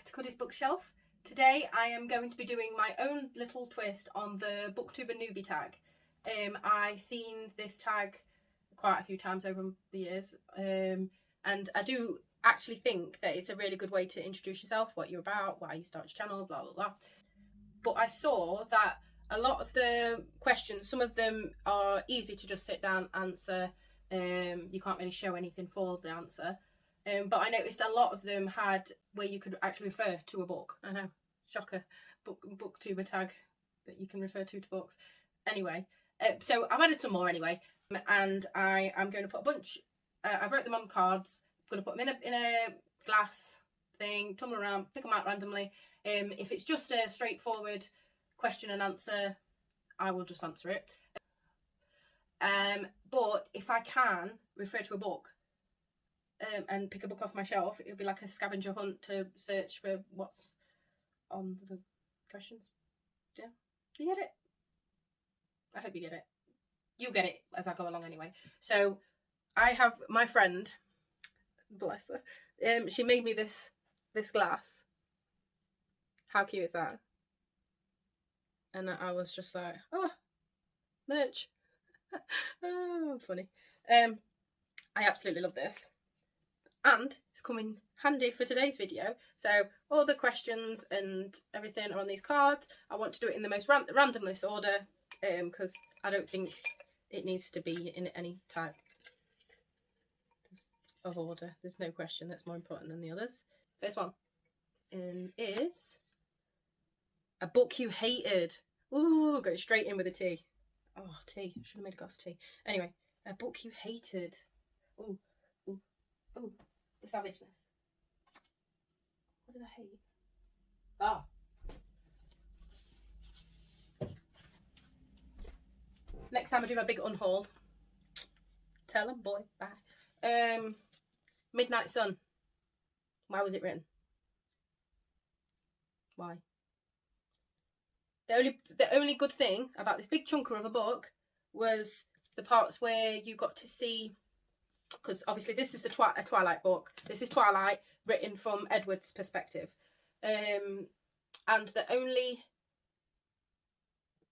back to Cuddy's bookshelf. Today I am going to be doing my own little twist on the Booktuber Newbie tag. I've seen this tag quite a few times over the years, and I do actually think that it's a really good way to introduce yourself, what you're about, why you start your channel, blah blah blah. But I saw that a lot of the questions, some of them are easy to just sit down answer. You can't really show anything for the answer. But I noticed a lot of them had where you could actually refer to a book. I know, shocker, Booktuber tag that you can refer to books. Anyway, so I've added some more anyway, and I am going to put a bunch. I've wrote them on cards. I'm going to put them in a glass thing, tumble around, pick them out randomly. If it's just a straightforward question and answer, I will just answer it. But if I can refer to a book, and pick a book off my shelf, it'll be like a scavenger hunt to search for what's on the questions. Yeah, you get it? I hope you get it. You'll get it as I go along anyway. So I have my friend, bless her, she made me this glass. How cute is that? And I was just like, oh, merch. Oh, funny. I absolutely love this. And it's coming handy for today's video. So all the questions and everything are on these cards. I want to do it in the most random list order, because I don't think it needs to be in any type of order. There's no question that's more important than the others. First one is a book you hated. Ooh, go straight in with a tea. Oh, tea. I should have made a glass of tea. Anyway, a book you hated. Ooh, ooh, ooh. The savageness. What did I hate? Oh. Next time I do my big unhaul, tell them, boy. Bye. Midnight Sun. Why was it written? Why? The only good thing about this big chunker of a book was the parts where you got to see, because obviously this is a Twilight book. This is Twilight written from Edward's perspective. And the only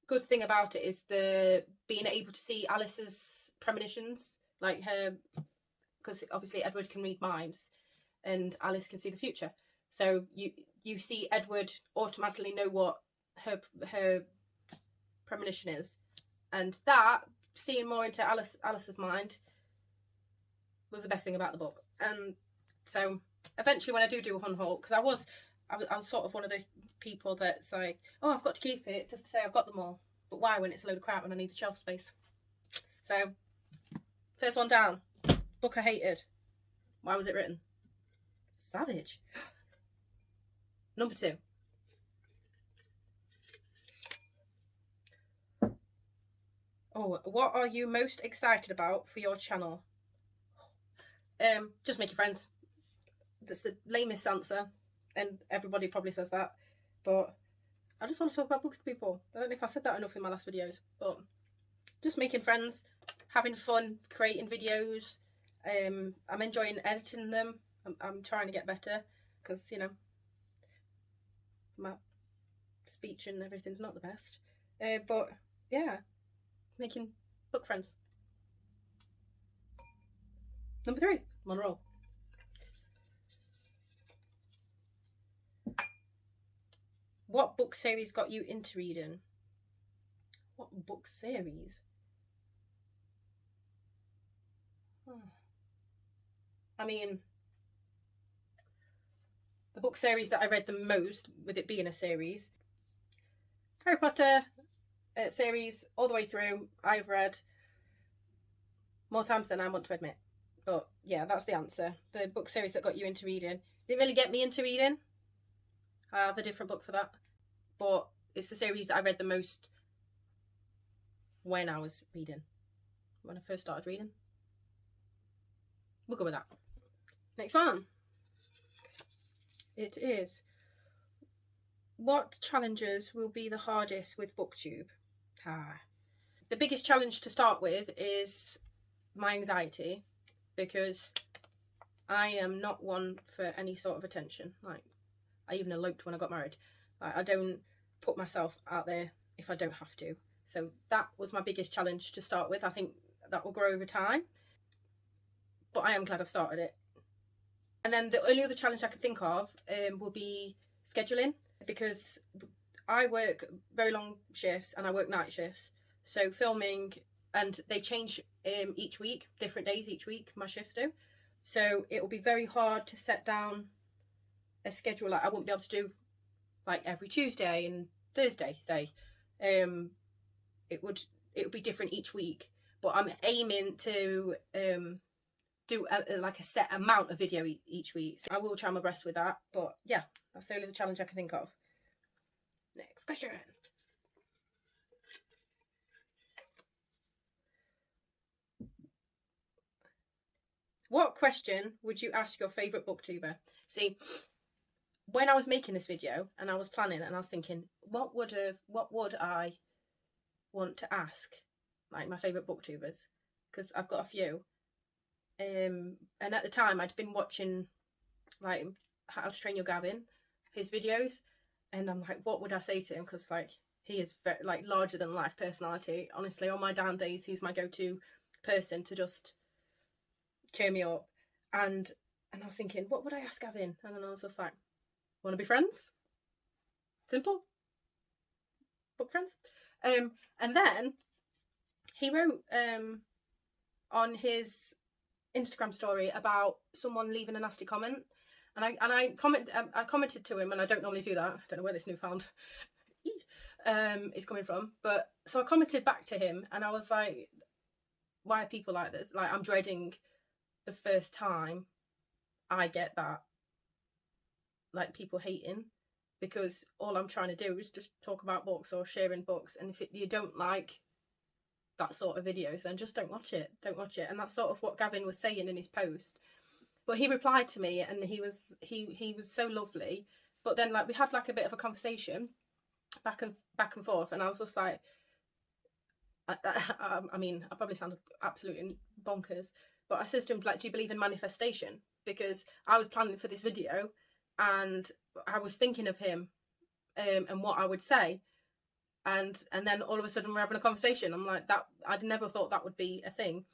good thing about it is the being able to see Alice's premonitions, like her, because obviously Edward can read minds and Alice can see the future. So you see Edward automatically know what her premonition is. And that, seeing more into Alice's mind, was the best thing about the book. And so eventually when I do a unhaul, because I was sort of one of those people that's like, oh, I've got to keep it just to say I've got them all. But why, when it's a load of crap and I need the shelf space? So first one down, book I hated. Why was it written? Savage. Number 2. Oh, what are you most excited about for your channel? Just make your friends. That's the lamest answer, and everybody probably says that, but I just want to talk about books to people. I don't know if I said that enough in my last videos, but just making friends, having fun, creating videos. I'm enjoying editing them. I'm trying to get better, because, you know, my speech and everything's not the best. But yeah, making book friends. Number 3, I'm on a roll. What book series got you into reading? What book series? I mean, the book series that I read the most, with it being a series, Harry Potter series, all the way through, I've read more times than I want to admit. But yeah, that's the answer. The book series that got you into reading. Didn't really get me into reading. I have a different book for that. But it's the series that I read the most when I was reading. When I first started reading. We'll go with that. Next one. It is, what challenges will be the hardest with Booktube? The biggest challenge to start with is my anxiety, because I am not one for any sort of attention. Like, I even eloped when I got married. Like, I don't put myself out there if I don't have to. So that was my biggest challenge to start with. I think that will grow over time, but I am glad I've started it. And then the only other challenge I could think of will be scheduling, because I work very long shifts and I work night shifts. So filming, and they change each week, different days each week, my shifts do. So it will be very hard to set down a schedule. Like, I won't be able to do like every Tuesday and Thursday, say. It would be different each week, but I'm aiming to do like a set amount of video each week. So I will try my best with that, but yeah, that's the only challenge I can think of. Next question. What question would you ask your favourite booktuber? See, when I was making this video and I was planning and I was thinking, what would I want to ask, like, my favourite booktubers? Because I've got a few. And at the time I'd been watching like How to Train Your Gavin, his videos, and I'm like, what would I say to him? Because like, he is very, like, larger than life personality. Honestly, on my down days, he's my go-to person to just cheer me up. And I was thinking, what would I ask Gavin? And then I was just like, want to be friends? Simple. Book friends. And then he wrote on his Instagram story about someone leaving a nasty comment, and I commented to him, and I don't normally do that. I don't know where this newfound is coming from, but so I commented back to him, and I was like, why are people like this? Like, I'm dreading the first time I get that, like, people hating, because all I'm trying to do is just talk about books or sharing books, and if you don't like that sort of videos, then just don't watch it. And that's sort of what Gavin was saying in his post. But he replied to me, and he was so lovely. But then, like, we had like a bit of a conversation back and forth, and I was just like, I mean, I probably sounded absolutely bonkers, but I said to him, like, do you believe in manifestation? Because I was planning for this video and I was thinking of him and what I would say. And then all of a sudden we're having a conversation. I'm like, that, I'd never thought that would be a thing.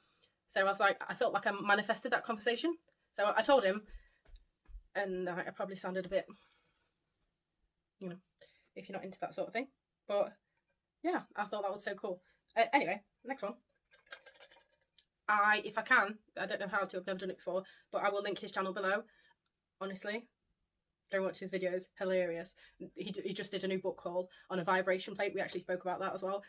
So I was like, I felt like I manifested that conversation. So I told him, and I probably sounded a bit, you know, if you're not into that sort of thing. But yeah, I thought that was so cool. Anyway, next one. If I can, I don't know how to, I've never done it before, but I will link his channel below. Honestly, go watch his videos, hilarious. He just did a new book haul on a vibration plate. We actually spoke about that as well.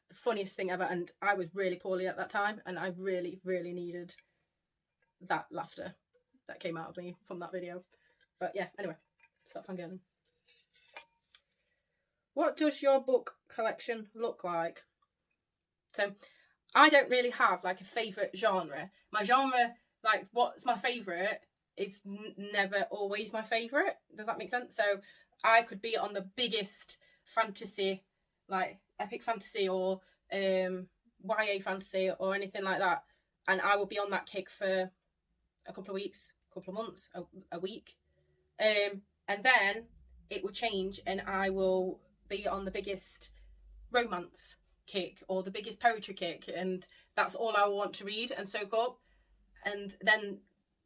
The funniest thing ever, and I was really poorly at that time, and I really, really needed that laughter that came out of me from that video. But yeah, anyway, stop fangirling. What does your book collection look like? So, I don't really have like a favourite genre. My genre, like, what's my favourite is never always my favourite. Does that make sense? So I could be on the biggest fantasy, like epic fantasy or YA fantasy or anything like that, and I will be on that kick for a couple of weeks, a couple of months, a week, and then it will change, and I will be on the biggest romance kick or the biggest poetry kick, and that's all I want to read and soak up. And then,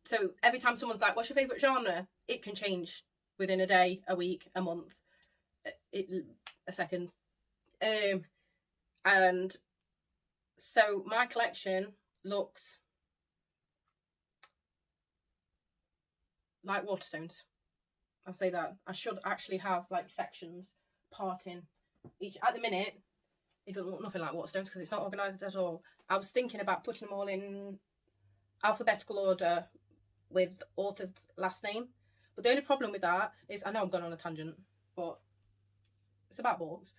so every time someone's like, what's your favourite genre? It can change within a day, a week, a month, a second. And so my collection looks like Waterstones. I'll say that. I should actually have like sections parting each. At the minute, it doesn't look nothing like Waterstones because it's not organised at all. I was thinking about putting them all in alphabetical order with author's last name, but the only problem with that is, I know I'm going on a tangent, but it's about books.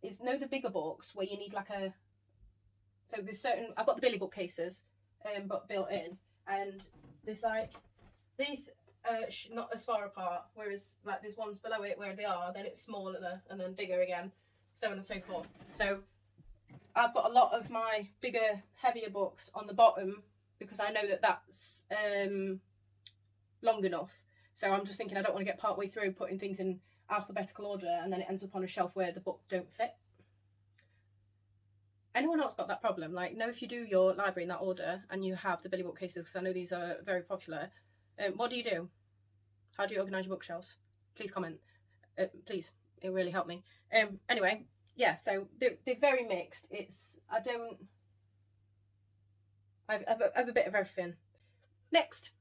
Is the bigger books where you need like a, so there's certain, I've got the Billy bookcases, but built in, and there's like these not as far apart, whereas like there's ones below it where they are, then it's smaller and then bigger again, so on and so forth. So I've got a lot of my bigger, heavier books on the bottom because I know that that's long enough. So I'm just thinking I don't want to get part way through putting things in alphabetical order and then it ends up on a shelf where the book don't fit. Anyone else got that problem? Like, know if you do your library in that order and you have the Billy bookcases, because I know these are very popular, what do you do? How do you organise your bookshelves? Please comment. Please, it really helped me. Anyway, yeah, so they're very mixed. I have a bit of everything. Next.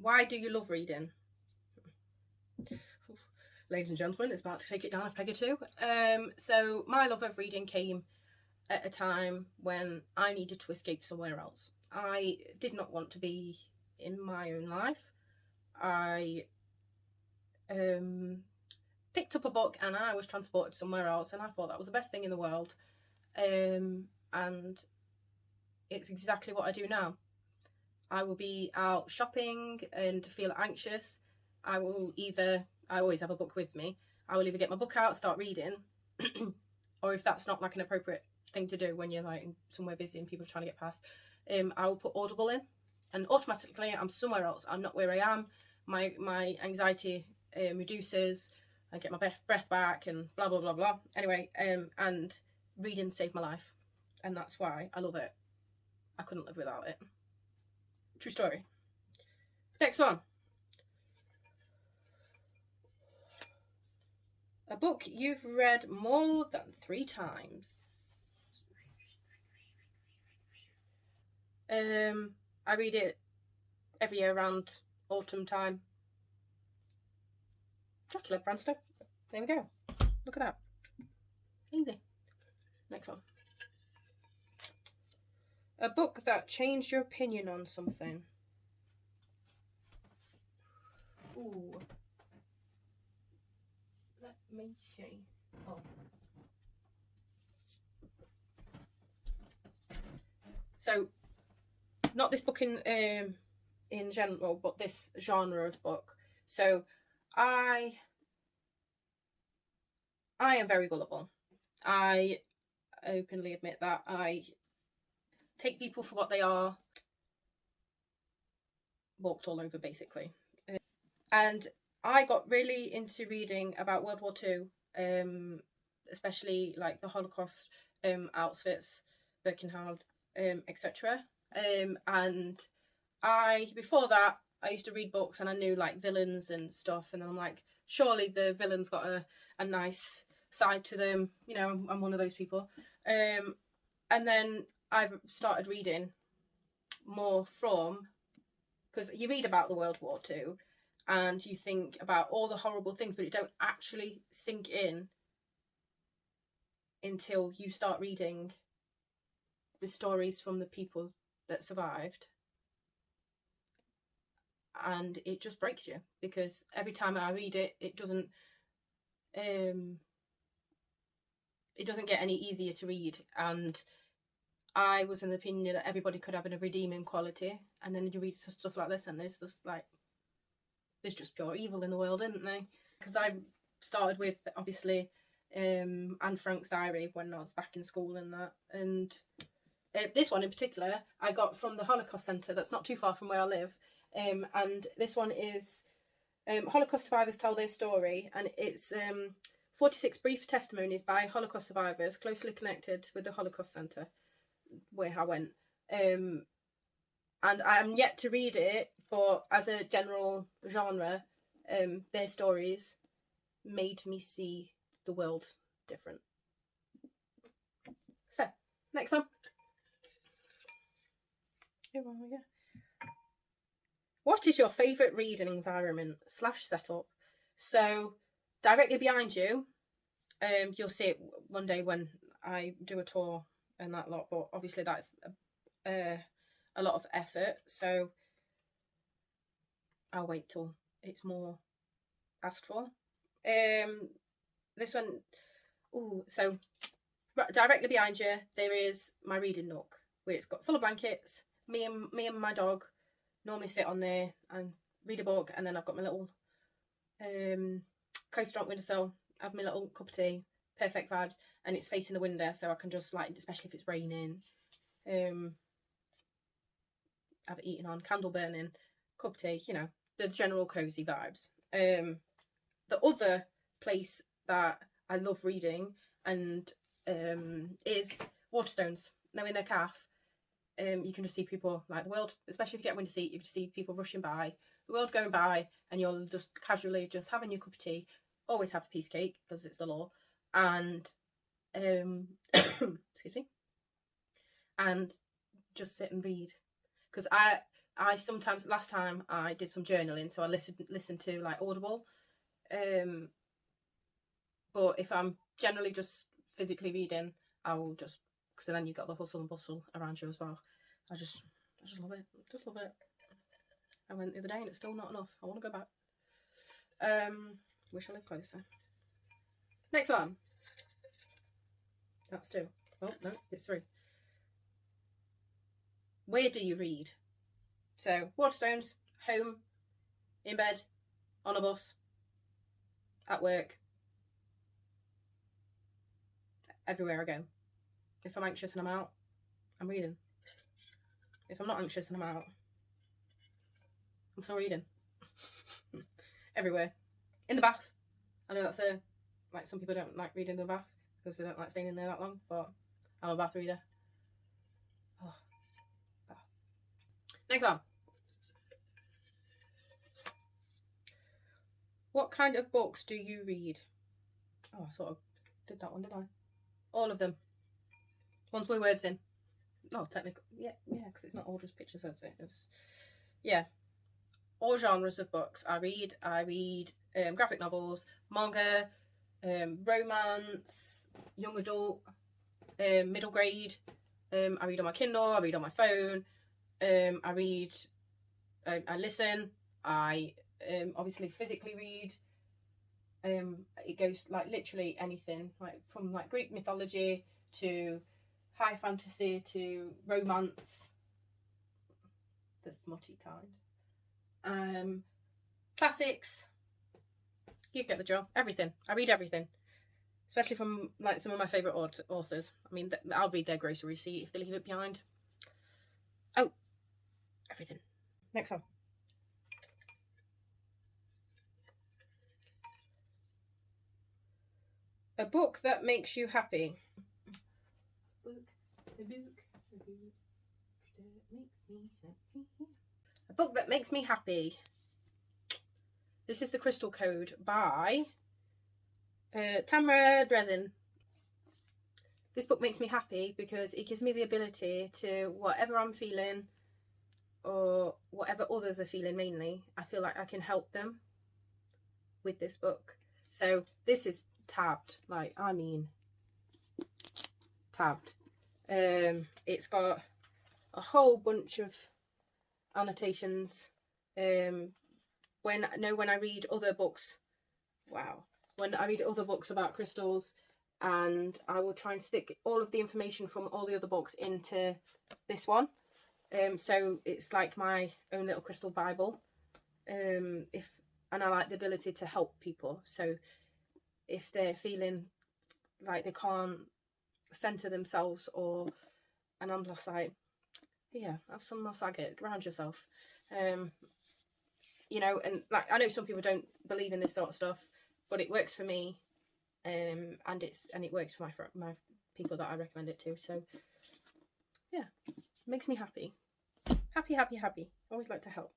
Why do you love reading? Ladies and gentlemen, it's about to take it down a peg or two. So my love of reading came at a time when I needed to escape somewhere else. I did not want to be in my own life. I picked up a book and I was transported somewhere else, and I thought that was the best thing in the world. And it's exactly what I do now. I will be out shopping and feel anxious. I always have a book with me. I will either get my book out, start reading, or if that's not like an appropriate thing to do when you're like somewhere busy and people are trying to get past, I will put Audible in, and automatically I'm somewhere else. I'm not where I am. My anxiety reduces. I get my breath back and blah blah blah blah. Anyway, and reading saved my life, and that's why I love it. I couldn't live without it. True story. Next one. A book you've read more than 3 times. I read it every year around autumn time. Dracula, Bram Stoker. There we go. Look at that. Easy. Next one. A book that changed your opinion on something. Ooh. Let me see. Oh. So, not this book in general, but this genre of book. So, I am very gullible. I openly admit that. I take people for what they are. Walked all over, basically. And I got really into reading about World War II, especially like the Holocaust outfits, Birkenau, etc. And before that, I used to read books and I knew like villains and stuff, and then I'm like, surely the villain's got a nice side to them, you know, I'm one of those people. And then I've started reading more from, because you read about the World War II and you think about all the horrible things, but it don't actually sink in until you start reading the stories from the people that survived. And it just breaks you, because every time I read it, it doesn't get any easier to read. And I was in the opinion that everybody could have a redeeming quality, and then you read stuff like this and there's just pure evil in the world, isn't there? Because I started with, obviously, Anne Frank's diary when I was back in school and that, and this one in particular I got from the Holocaust Centre that's not too far from where I live, and this one is Holocaust survivors tell their story, and it's 46 brief testimonies by Holocaust survivors closely connected with the Holocaust Centre where I went, and I'm yet to read it, but as a general genre, their stories made me see the world different. So, next one. What is your favourite reading environment / setup? So, directly behind you, you'll see it one day when I do a tour and that lot, but obviously that's a lot of effort, so I'll wait till it's more asked for. This one, so directly behind you there is my reading nook, where it's got full of blankets. Me and my dog normally sit on there and read a book, and then I've got my little coaster on windowsill, have my little cup of tea, perfect vibes, and it's facing the window, so I can just like, especially if it's raining, have it eaten on, candle burning, cup of tea, you know, the general cozy vibes. The other place that I love reading and is Waterstones. Now in their calf, you can just see people, like the world, especially if you get a window seat, you can see people rushing by, the world going by, and you're just casually just having your cup of tea. Always have a piece of cake because it's the law, and excuse me, and just sit and read. Because I sometimes, last time I did some journaling, so I listened to like Audible. But if I'm generally just physically reading, I will just, because then you've got the hustle and bustle around you as well. I just love it. Just love it. I went the other day and it's still not enough. I want to go back. Wish I lived closer. Next one. That's 2. Oh no, it's 3. Where do you read? So Waterstones, home, in bed, on a bus, at work, everywhere I go. If I'm anxious and I'm out, I'm reading. If I'm not anxious and I'm out, I'm still reading. Everywhere. In the bath. I know that's like some people don't like reading in the bath because they don't like staying in there that long, but I'm a bath reader. Oh, bath. Next one. What kind of books do you read? Oh, I sort of did that one, didn't I? All of them. Ones with words in. No, technically, yeah, because it's not all just pictures, is it? It's, yeah, all genres of books I read. I read graphic novels, manga, romance, young adult, middle grade. I read on my Kindle. I read on my phone. I read. I listen. I obviously physically read. It goes like literally anything, like from like Greek mythology to high fantasy to romance, the smutty kind, classics. You get the drill. Everything. I read everything, especially from like some of my favourite authors. I mean, I'll read their grocery receipt if they leave it behind. Oh, everything. Next one. A book that makes you happy. A book that makes me happy. A book that makes me happy. This is The Crystal Code by Tamara Dresden. This book makes me happy because it gives me the ability to, whatever I'm feeling or whatever others are feeling mainly, I feel like I can help them with this book. So this is tabbed, like, I mean tabbed. It's got a whole bunch of annotations. When I read other books, when I read other books about crystals, and I will try and stick all of the information from all the other books into this one. So it's like my own little crystal Bible. And I like the ability to help people. So if they're feeling like they can't center themselves, and I'm just like, yeah, have some massaget, ground yourself. You know, and like, I know some people don't believe in this sort of stuff, but it works for me, and it works for my people that I recommend it to. So yeah, it makes me happy. Happy. Always like to help.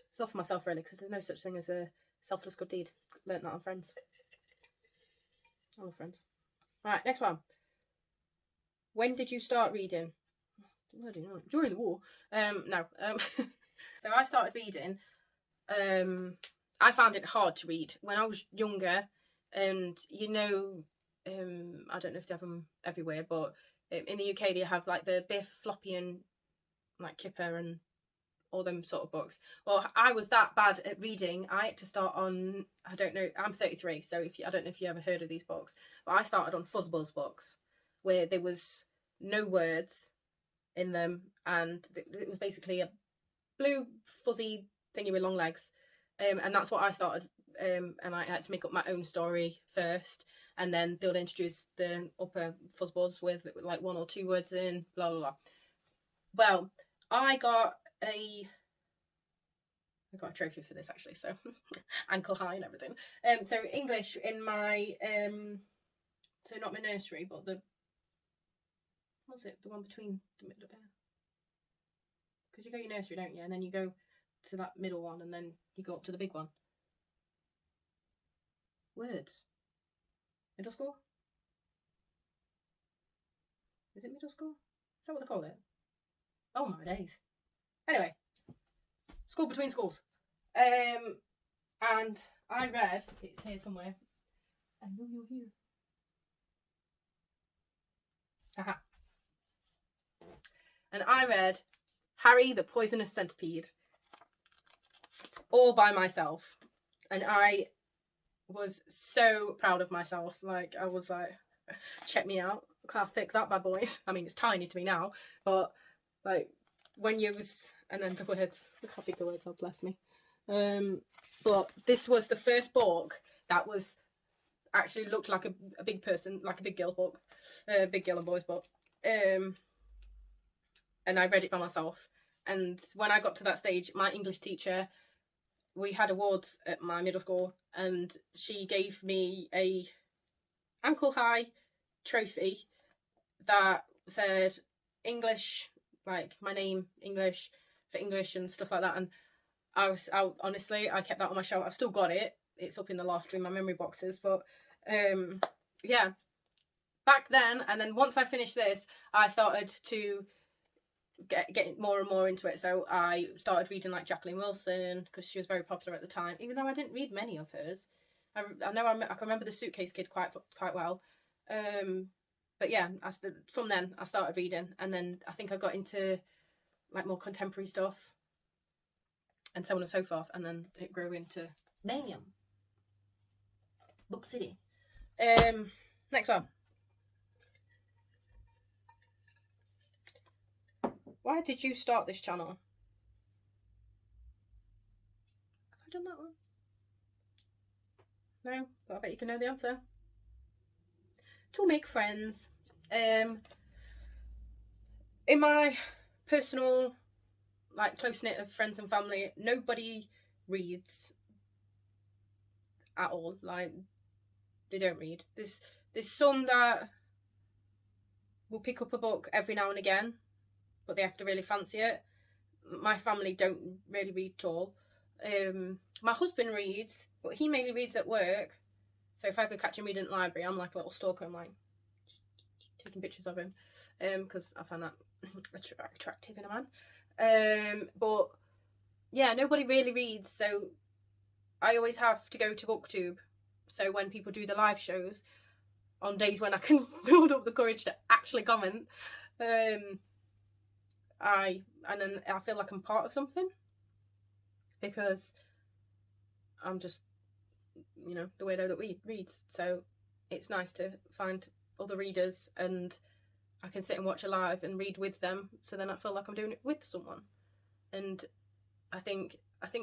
It's not for myself really, because there's no such thing as a selfless good deed. Learned that on Friends. I love Friends. Right, next one. When did you start reading? Bloody no. During the war. No. So I started reading. I found it hard to read when I was younger, and you know, I don't know if they have them everywhere, but in the UK they have like the Biff, Floppy, and like Kipper and all them sort of books. Well, I was that bad at reading. I had to start on, I don't know, I'm 33, so I don't know if you ever heard of these books, but I started on Fuzzbuzz books, where there was no words in them, and it was basically a blue fuzzy thingy with long legs, And that's what I started. And I had to make up my own story first, and then they'll introduce the upper fuzzballs with like 1 or 2 words in, blah blah blah. Well, I got a trophy for this actually, so ankle high and everything. So English in my so not my nursery, but the what's it? The one between the middle, because you go your nursery, don't you? And then you go to that middle one, and then you go up to the big one. Words. Middle school? Is it middle school? Is that what they call it? Oh my days. Anyway, school between schools. And I read, it's here somewhere. I know you're here. Haha. And I read Harry the Poisonous Centipede all by myself. And I was so proud of myself. Like, I was like, check me out. Look how thick that bad boy is. I mean, it's tiny to me now, but like when you was, and then the words, look how big the words are, bless me. But this was the first book that was actually looked like a big person, like a big girl's book, big girl and boys book. And I read it by myself. And when I got to that stage, my English teacher, we had awards at my middle school, and she gave me a ankle high trophy that said English, like my name, English, for English and stuff like that. And honestly, I kept that on my shelf. I've still got it. It's up in the loft in my memory boxes. But yeah, back then, and then once I finished this, I started to get more and more into it. So I started reading like Jacqueline Wilson, because she was very popular at the time, even though I didn't read many of hers. I know I can remember The Suitcase Kid quite well. But yeah, from then I started reading, and then I think I got into like more contemporary stuff and so on and so forth, and then it grew into bam, Book City. Next one. Why did you start this channel? Have I done that one? No, but I bet you can know the answer. To make friends. In my personal, like, close-knit of friends and family, nobody reads at all. Like, they don't read. There's some that will pick up a book every now and again, but they have to really fancy it. My family don't really read at all. My husband reads, but he mainly reads at work. So if I could catch him reading at the library, I'm like a little stalker. I'm like taking pictures of him, because I find that attractive in a man. But yeah, nobody really reads, so I always have to go to Booktube. So when people do the live shows, on days when I can build up the courage to actually comment, I feel like I'm part of something, because I'm just, you know, the weirdo that reads. So it's nice to find other readers, and I can sit and watch a live and read with them, so then I feel like I'm doing it with someone. And I think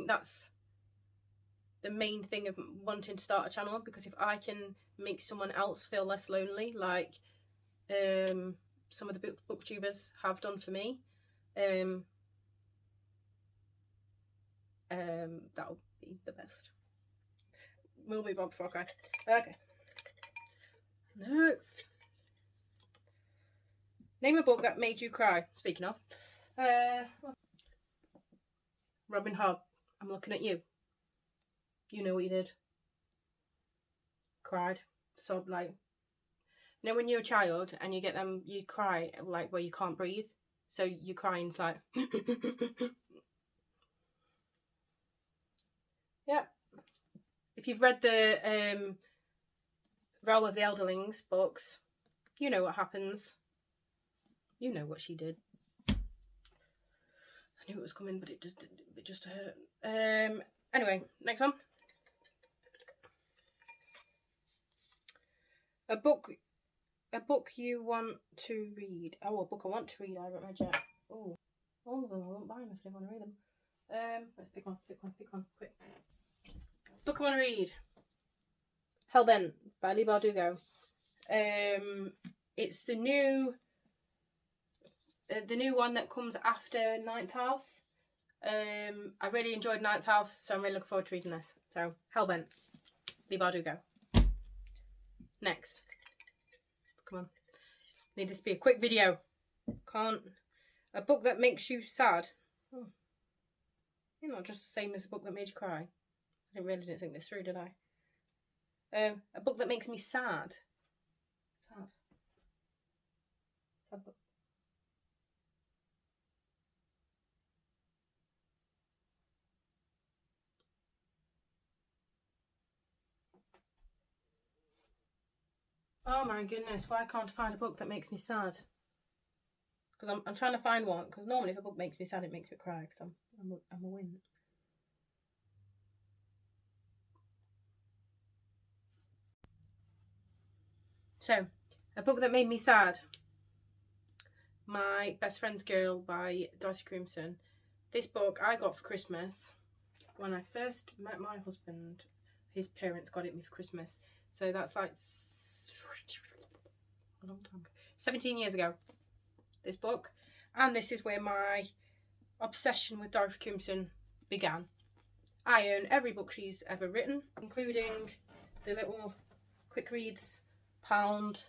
that's the main thing of wanting to start a channel, because if I can make someone else feel less lonely, like some of the booktubers have done for me, that'll be the best. We'll move on before I cry. Okay. Next. Name a book that made you cry. Speaking of. Robin Hood. I'm looking at you. You know what you did. Cried. Sobbed, like. You know when you're a child and you get them, you cry like where you can't breathe. So you're crying like. Yeah. If you've read the Role of the Elderlings books, you know what happens. You know what she did. I knew it was coming, but it just hurt. Anyway, next one. A book you want to read. Oh, a book I want to read. I haven't read yet. Oh, all of them. I won't buy them if I don't want to read them. Let's pick one, quick. book I want to read. Hellbent by Lee Bardugo. It's the new one that comes after Ninth House. I really enjoyed Ninth House, so I'm really looking forward to reading this. So, Hellbent, Lee Bardugo. Next. Come on. Need this to be a quick video. Can't. A book that makes you sad. Oh. You're not just the same as a book that made you cry. I really didn't think this through, did I? A book that makes me sad. Sad. Sad book. Oh my goodness, why can't I find a book that makes me sad? Because I'm trying to find one, because normally if a book makes me sad, it makes me cry, because I'm a win. So, a book that made me sad. My Best Friend's Girl by Darcy Crimson. This book I got for Christmas when I first met my husband. His parents got it me for Christmas. So that's like a long time ago. 17 years ago. This book. And this is where my obsession with Darcy Crimson began. I own every book she's ever written, including the little quick reads pound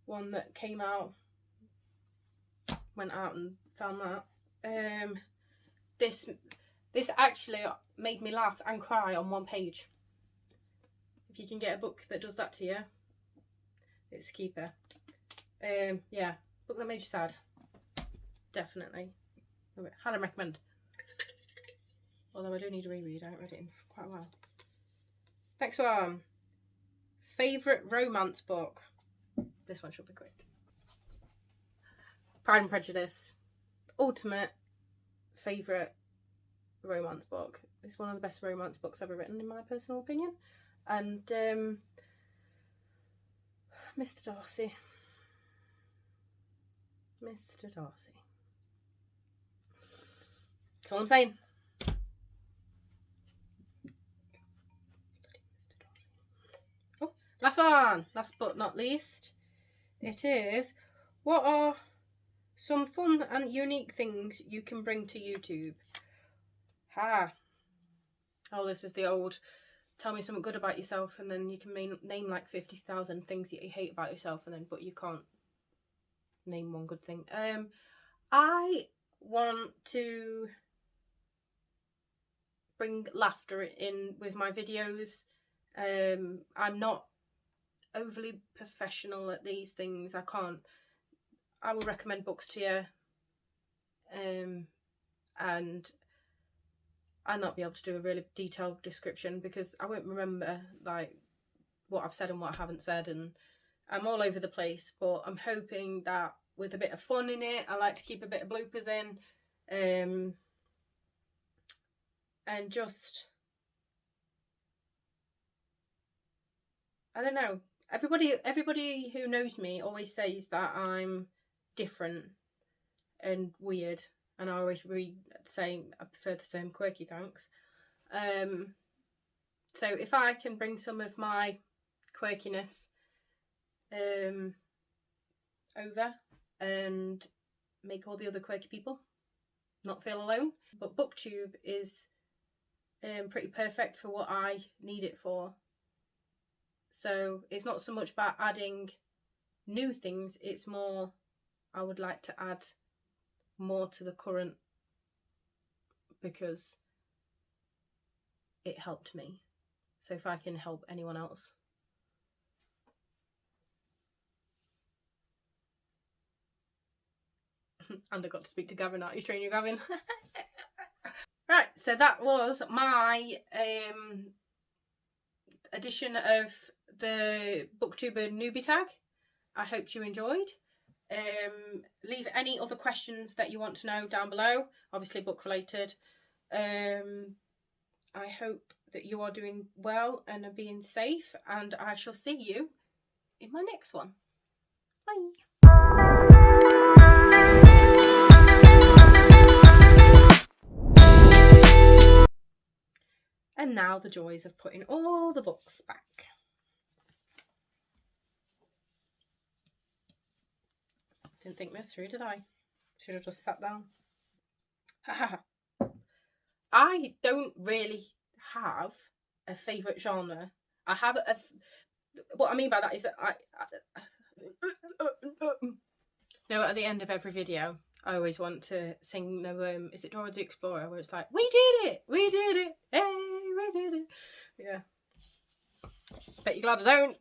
one that came out. Went out and found that. This actually made me laugh and cry on one page. If you can get a book that does that to you, it's a keeper. Yeah, book that made you sad. Definitely. Highly recommend. Although I do need to reread. I haven't read it in quite a while. Next one. Favourite romance book. This one should be quick. Pride and Prejudice. Ultimate favourite romance book. It's one of the best romance books ever written, in my personal opinion. And Mr. Darcy. Mr. Darcy. That's all I'm saying. Oh, last one. Last but not least. It is, what are some fun and unique things you can bring to YouTube? Oh, this is the old, tell me something good about yourself, and then you can name like 50,000 things that you hate about yourself, and then but you can't name one good thing. I want to bring laughter in with my videos. I'm not overly professional at these things. I will recommend books to you, and I'll not be able to do a really detailed description because I won't remember like what I've said and what I haven't said, and I'm all over the place. But I'm hoping that with a bit of fun in it, I like to keep a bit of bloopers in, and just, I don't know. Everybody who knows me always says that I'm different and weird, and I always say I prefer the term quirky, thanks. So if I can bring some of my quirkiness over and make all the other quirky people not feel alone. But Booktube is pretty perfect for what I need it for. So it's not so much about adding new things, it's more I would like to add more to the current because it helped me. So if I can help anyone else. And I got to speak to Gavin, aren't you training Gavin? Right, so that was my edition of the Booktuber Newbie tag. I hope you enjoyed. Leave any other questions that you want to know down below, obviously book related. I hope that you are doing well and are being safe, and I shall see you in my next one. Bye. And now the joys of putting all the books back. Didn't think this through, did I? Should have just sat down. I don't really have a favourite genre. I have what I mean by that is that no, at the end of every video, I always want to sing the is it Dora the Explorer, where it's like, we did it, hey, we did it. Yeah. Bet you're glad I don't.